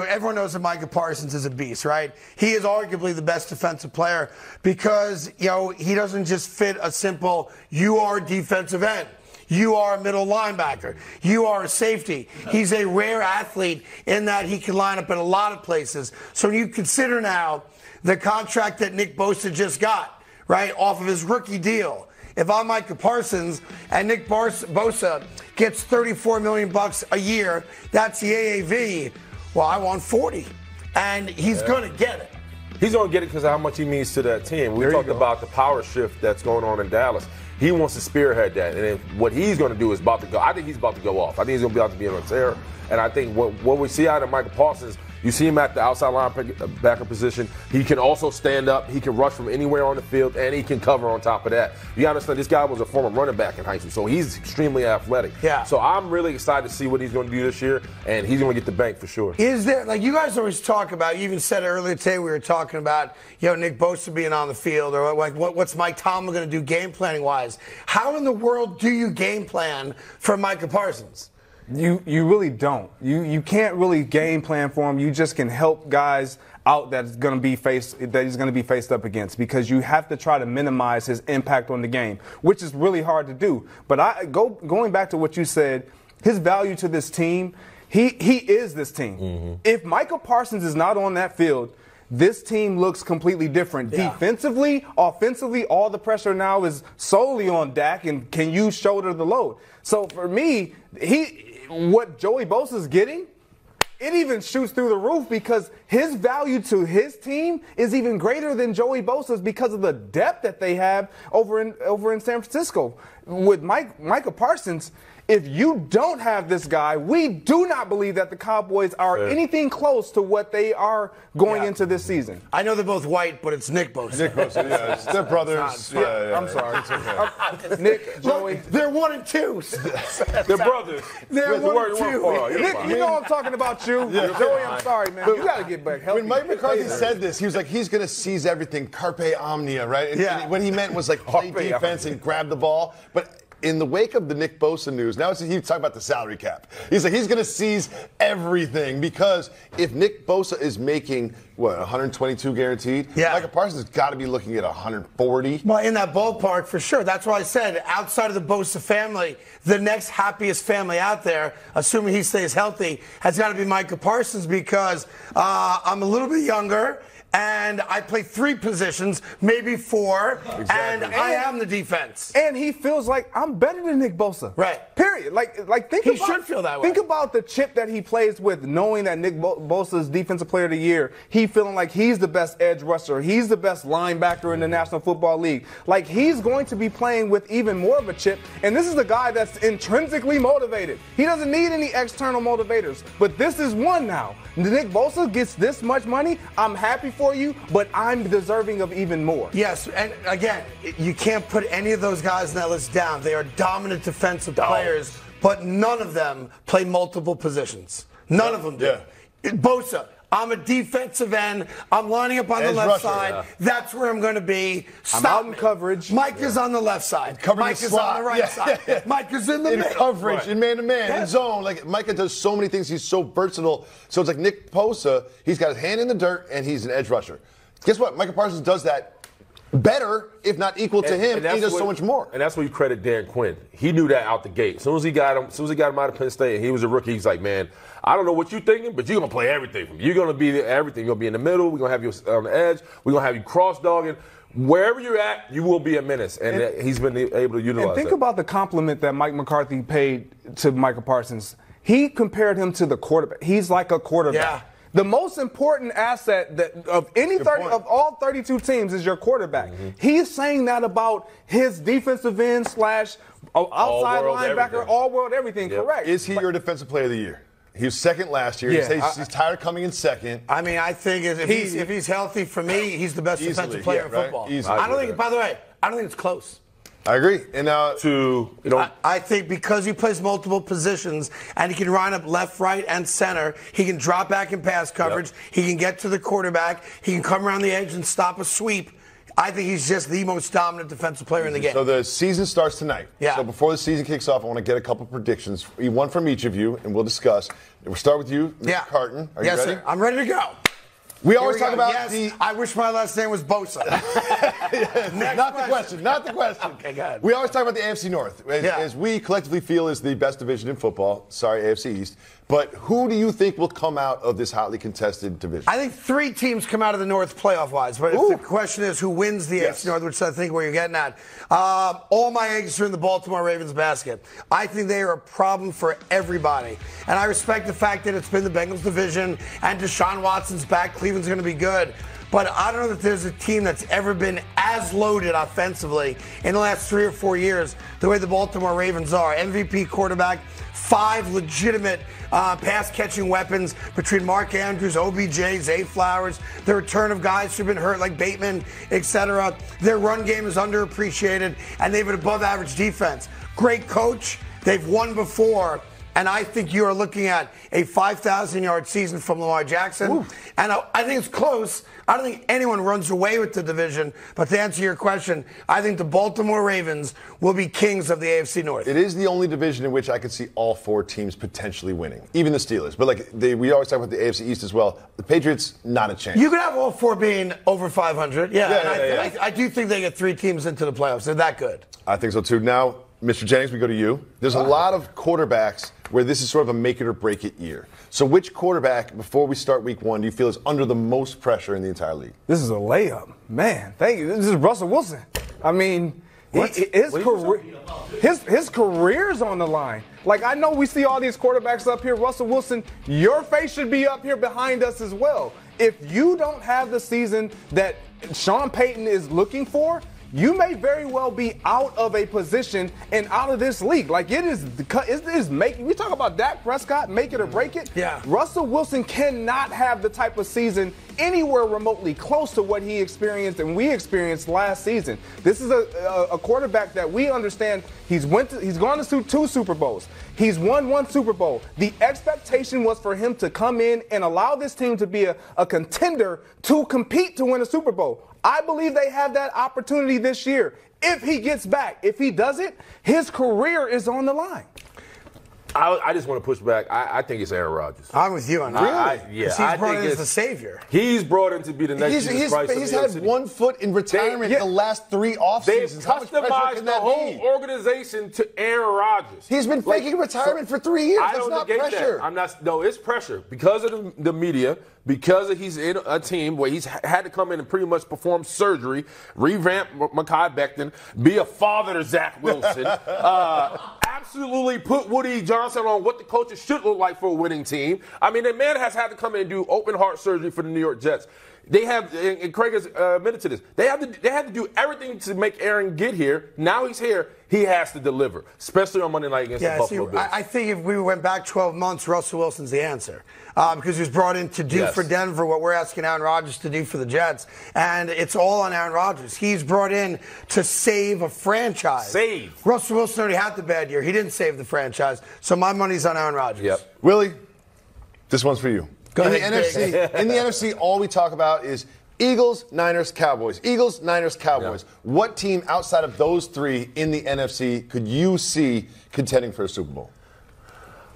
everyone knows that Micah Parsons is a beast, right? He is arguably the best defensive player because, he doesn't just fit a simple, you are a defensive end. You are a middle linebacker. You are a safety. He's a rare athlete in that he can line up in a lot of places. So when you consider now the contract that Nick Bosa just got, right, off of his rookie deal. If I'm Micah Parsons and Nick Bosa gets $34 million a year, that's the AAV. Well, I want 40. And he's going to get it. He's going to get it because of how much he means to that team. We talked about the power shift that's going on in Dallas. He wants to spearhead that. And then what he's going to do is about to go. I think he's about to go off. I think he's going to be about to be on a tear. And I think what we see out of Micah Parsons, you see him at the outside linebacker position. He can also stand up. He can rush from anywhere on the field, and he can cover on top of that. You got to understand, this guy was a former running back in high school, so he's extremely athletic. Yeah. So I'm really excited to see what he's going to do this year, and he's going to get the bank for sure. Is there, like you guys always talk about, you even said it earlier today, we were talking about, Nick Bosa being on the field, or like what's Mike Tomlin going to do game planning wise? How in the world do you game plan for Micah Parsons? You really don't. You can't really game plan for him. You just can help guys out that he's going to be faced up against, because you have to try to minimize his impact on the game, which is really hard to do. But going back to what you said, his value to this team, he is this team. Mm-hmm. If Micah Parsons is not on that field, this team looks completely different. Yeah. Defensively, offensively, all the pressure now is solely on Dak, and can you shoulder the load? So for me, what Joey Bosa's getting, it even shoots through the roof, because his value to his team is even greater than Joey Bosa's because of the depth that they have over in San Francisco. With Micah Parsons, if you don't have this guy, we do not believe that the Cowboys are anything close to what they are going into this season. I know they're both white, but it's Nick Bosa. Nick Bosa, yeah. Step brothers. I'm sorry. It's okay. Nick, Joey. Look, they're 1 and 2. They're brothers. They're 1 and 2. Nick, you know I'm talking about you. Yeah. Joey, I'm sorry, man. You got to get back healthy. When Mike McCarthy said this, he was like, he's going to seize everything, carpe omnia, right? And what he meant was like play defense and grab the ball. But in the wake of the Nick Bosa news, now he's talking about the salary cap. He's like, he's going to seize everything, because if Nick Bosa is making, 122 guaranteed? Yeah. Micah Parsons has got to be looking at 140. Well, in that ballpark, for sure. That's why I said, outside of the Bosa family, the next happiest family out there, assuming he stays healthy, has got to be Micah Parsons, because I'm a little bit younger, and I play 3 positions, maybe 4, and I am the defense. And he feels like I'm better than Nick Bosa. Right. Period. He should feel that way. Think about the chip that he plays with, knowing that Nick Bosa's Defensive Player of the Year. He feeling like he's the best edge rusher. He's the best linebacker in the National Football League. Like, he's going to be playing with even more of a chip. And this is a guy that's intrinsically motivated. He doesn't need any external motivators. But this is one now. Nick Bosa gets this much money. I'm happy for you, but I'm deserving of even more. Yes, and again, you can't put any of those guys in that list down. They are dominant defensive players, but none of them play multiple positions. None of them do. Yeah. Bosa, I'm a defensive end. I'm lining up on the left side. Yeah. That's where I'm going to be. I'm out in coverage. Mike is on the left side. Mike is on the right side. Mike is in the middle. In coverage, in man-to-man, in zone. Like, Micah does so many things. He's so versatile. So it's like Nick Bosa, he's got his hand in the dirt, and he's an edge rusher. Guess what? Micah Parsons does that better, if not equal to him. He does so much more. And that's where you credit Dan Quinn. He knew that out the gate. As soon as he got him out of Penn State, and he was a rookie, he's like, man, I don't know what you're thinking, but you're going to play everything from me. You're going to be everything. You're going to be in the middle. We're going to have you on the edge. We're going to have you cross-dogging. Wherever you're at, you will be a menace. And he's been able to utilize that. And think about the compliment that Mike McCarthy paid to Micah Parsons. He compared him to the quarterback. He's like a quarterback. Yeah. The most important asset of all 32 teams is your quarterback. Mm-hmm. He's saying that about his defensive end / outside linebacker, all-world everything. Yep. Correct. Is he your defensive player of the year? He was second last year. Yeah. He's tired of coming in second. I mean, I think if he's healthy, for me, he's the best defensive player in football. I don't think, by the way, I don't think it's close. I agree. And now I think because he plays multiple positions and he can line up left, right, and center, he can drop back in pass coverage. Yep. He can get to the quarterback. He can come around the edge and stop a sweep. I think he's just the most dominant defensive player in the game. So the season starts tonight. Yeah. So before the season kicks off, I want to get a couple predictions, one from each of you, and we'll discuss. We'll start with you, Mr. Carton. Are you ready? Sir. I'm ready to go. We always talk about I wish my last name was Bosa. Not the question. Okay, go ahead. We always talk about the AFC North, as we collectively feel is the best division in football. Sorry, AFC East. But who do you think will come out of this hotly contested division? I think 3 teams come out of the North playoff-wise. But if the question is who wins the AFC North, which I think where you're getting at, all my eggs are in the Baltimore Ravens basket. I think they are a problem for everybody. And I respect the fact that it's been the Bengals division and Deshaun Watson's back. Cleveland's going to be good. But I don't know that there's a team that's ever been as loaded offensively in the last 3 or 4 years the way the Baltimore Ravens are. MVP quarterback, 5 legitimate pass-catching weapons between Mark Andrews, OBJ, Zay Flowers, the return of guys who've been hurt like Bateman, etc. Their run game is underappreciated, and they have an above-average defense. Great coach. They've won before. And I think you are looking at a 5,000-yard season from Lamar Jackson. Ooh. And I think it's close. I don't think anyone runs away with the division. But to answer your question, I think the Baltimore Ravens will be kings of the AFC North. It is the only division in which I could see all 4 teams potentially winning, even the Steelers. But we always talk about the AFC East as well. The Patriots, not a chance. You could have all 4 being over 500. I do think they get 3 teams into the playoffs. They're that good. I think so, too. Now, Mr. Jennings, we go to you. There's a lot of quarterbacks where this is sort of a make-it-or-break-it year. So which quarterback, before we start week 1, do you feel is under the most pressure in the entire league? This is a layup. Man, thank you. This is Russell Wilson. I mean, his career's on the line. Like, I know we see all these quarterbacks up here. Russell Wilson, your face should be up here behind us as well. If you don't have the season that Sean Payton is looking for, you may very well be out of a position and out of this league. Like, it is making, we talk about Dak Prescott, make it or break it. Yeah. Russell Wilson cannot have the type of season anywhere remotely close to what he experienced and we experienced last season. This is a quarterback that we understand he's gone to 2 Super Bowls. He's won 1 Super Bowl. The expectation was for him to come in and allow this team to be a contender to compete to win a Super Bowl. I believe they have that opportunity this year. If he gets back, if he doesn't, his career is on the line. I just want to push back. I think it's Aaron Rodgers. I'm with you on that. Really? He's brought in as the savior. He's brought in to be the next Jesus Christ. He's had one foot in retirement the last 3 offseasons. They've customized the whole organization to Aaron Rodgers. He's been faking retirement for 3 years. That's not pressure. No, it's pressure because of the media. Because he's in a team where he's had to come in and pretty much perform surgery, revamp Mekhi Becton, be a father to Zach Wilson, absolutely put Woody Johnson on what the coaches should look like for a winning team. I mean, the man has had to come in and do open heart surgery for the New York Jets. They have, and Craig has admitted to this, they had to do everything to make Aaron get here. Now he's here. He has to deliver, especially on Monday night against the Buffalo Bills. I think if we went back 12 months, Russell Wilson's the answer. Because he was brought in to do for Denver what we're asking Aaron Rodgers to do for the Jets. And it's all on Aaron Rodgers. He's brought in to save a franchise. Russell Wilson already had the bad year. He didn't save the franchise. So my money's on Aaron Rodgers. Yep. Willie, this one's for you. Go in ahead, the NFC, all we talk about is Eagles, Niners, Cowboys. Eagles, Niners, Cowboys. Yeah. What team outside of those 3 in the NFC could you see contending for a Super Bowl?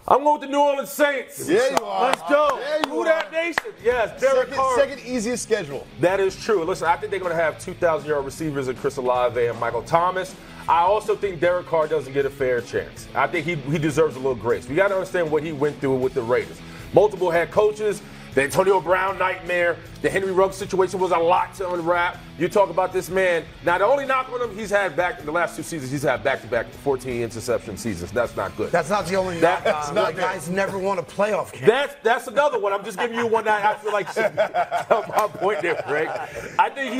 I'm going with the New Orleans Saints. Yeah, you are. Let's go. Who that nation? Yes, Derek Carr. Second easiest schedule. That is true. Listen, I think they're going to have 2,000-yard receivers in Chris Olave and Michael Thomas. I also think Derek Carr doesn't get a fair chance. I think he deserves a little grace. We got to understand what he went through with the Raiders. Multiple head coaches. The Antonio Brown nightmare, the Henry Ruggs situation was a lot to unwrap. You talk about this man. Now, the only knock on him, he's had back in the last 2 seasons, he's had back-to-back 14 interception seasons. That's not good. That's not the only knock on him. Guys never won a playoff game. That's another one. I'm just giving you one that I feel like should help my point there, Craig. I think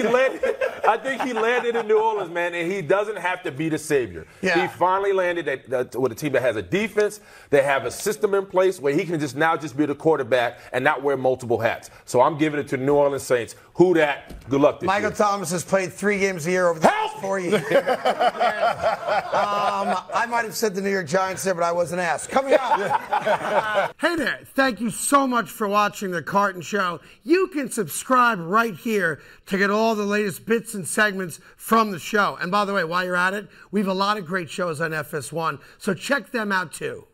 he landed in New Orleans, man, and he doesn't have to be the savior. Yeah. He finally landed with a team that has a defense, they have a system in place where he can just be the quarterback and not wear multiple hats. So I'm giving it to the New Orleans Saints. Who that? Good luck this Michael year. Thomas has played 3 games a year over the past 4 years. I might have said the New York Giants there, but I wasn't asked. Coming up. Hey there. Thank you so much for watching The Carton Show. You can subscribe right here to get all the latest bits bits and segments from the show. And by the way, while you're at it, we have a lot of great shows on FS1, so check them out too.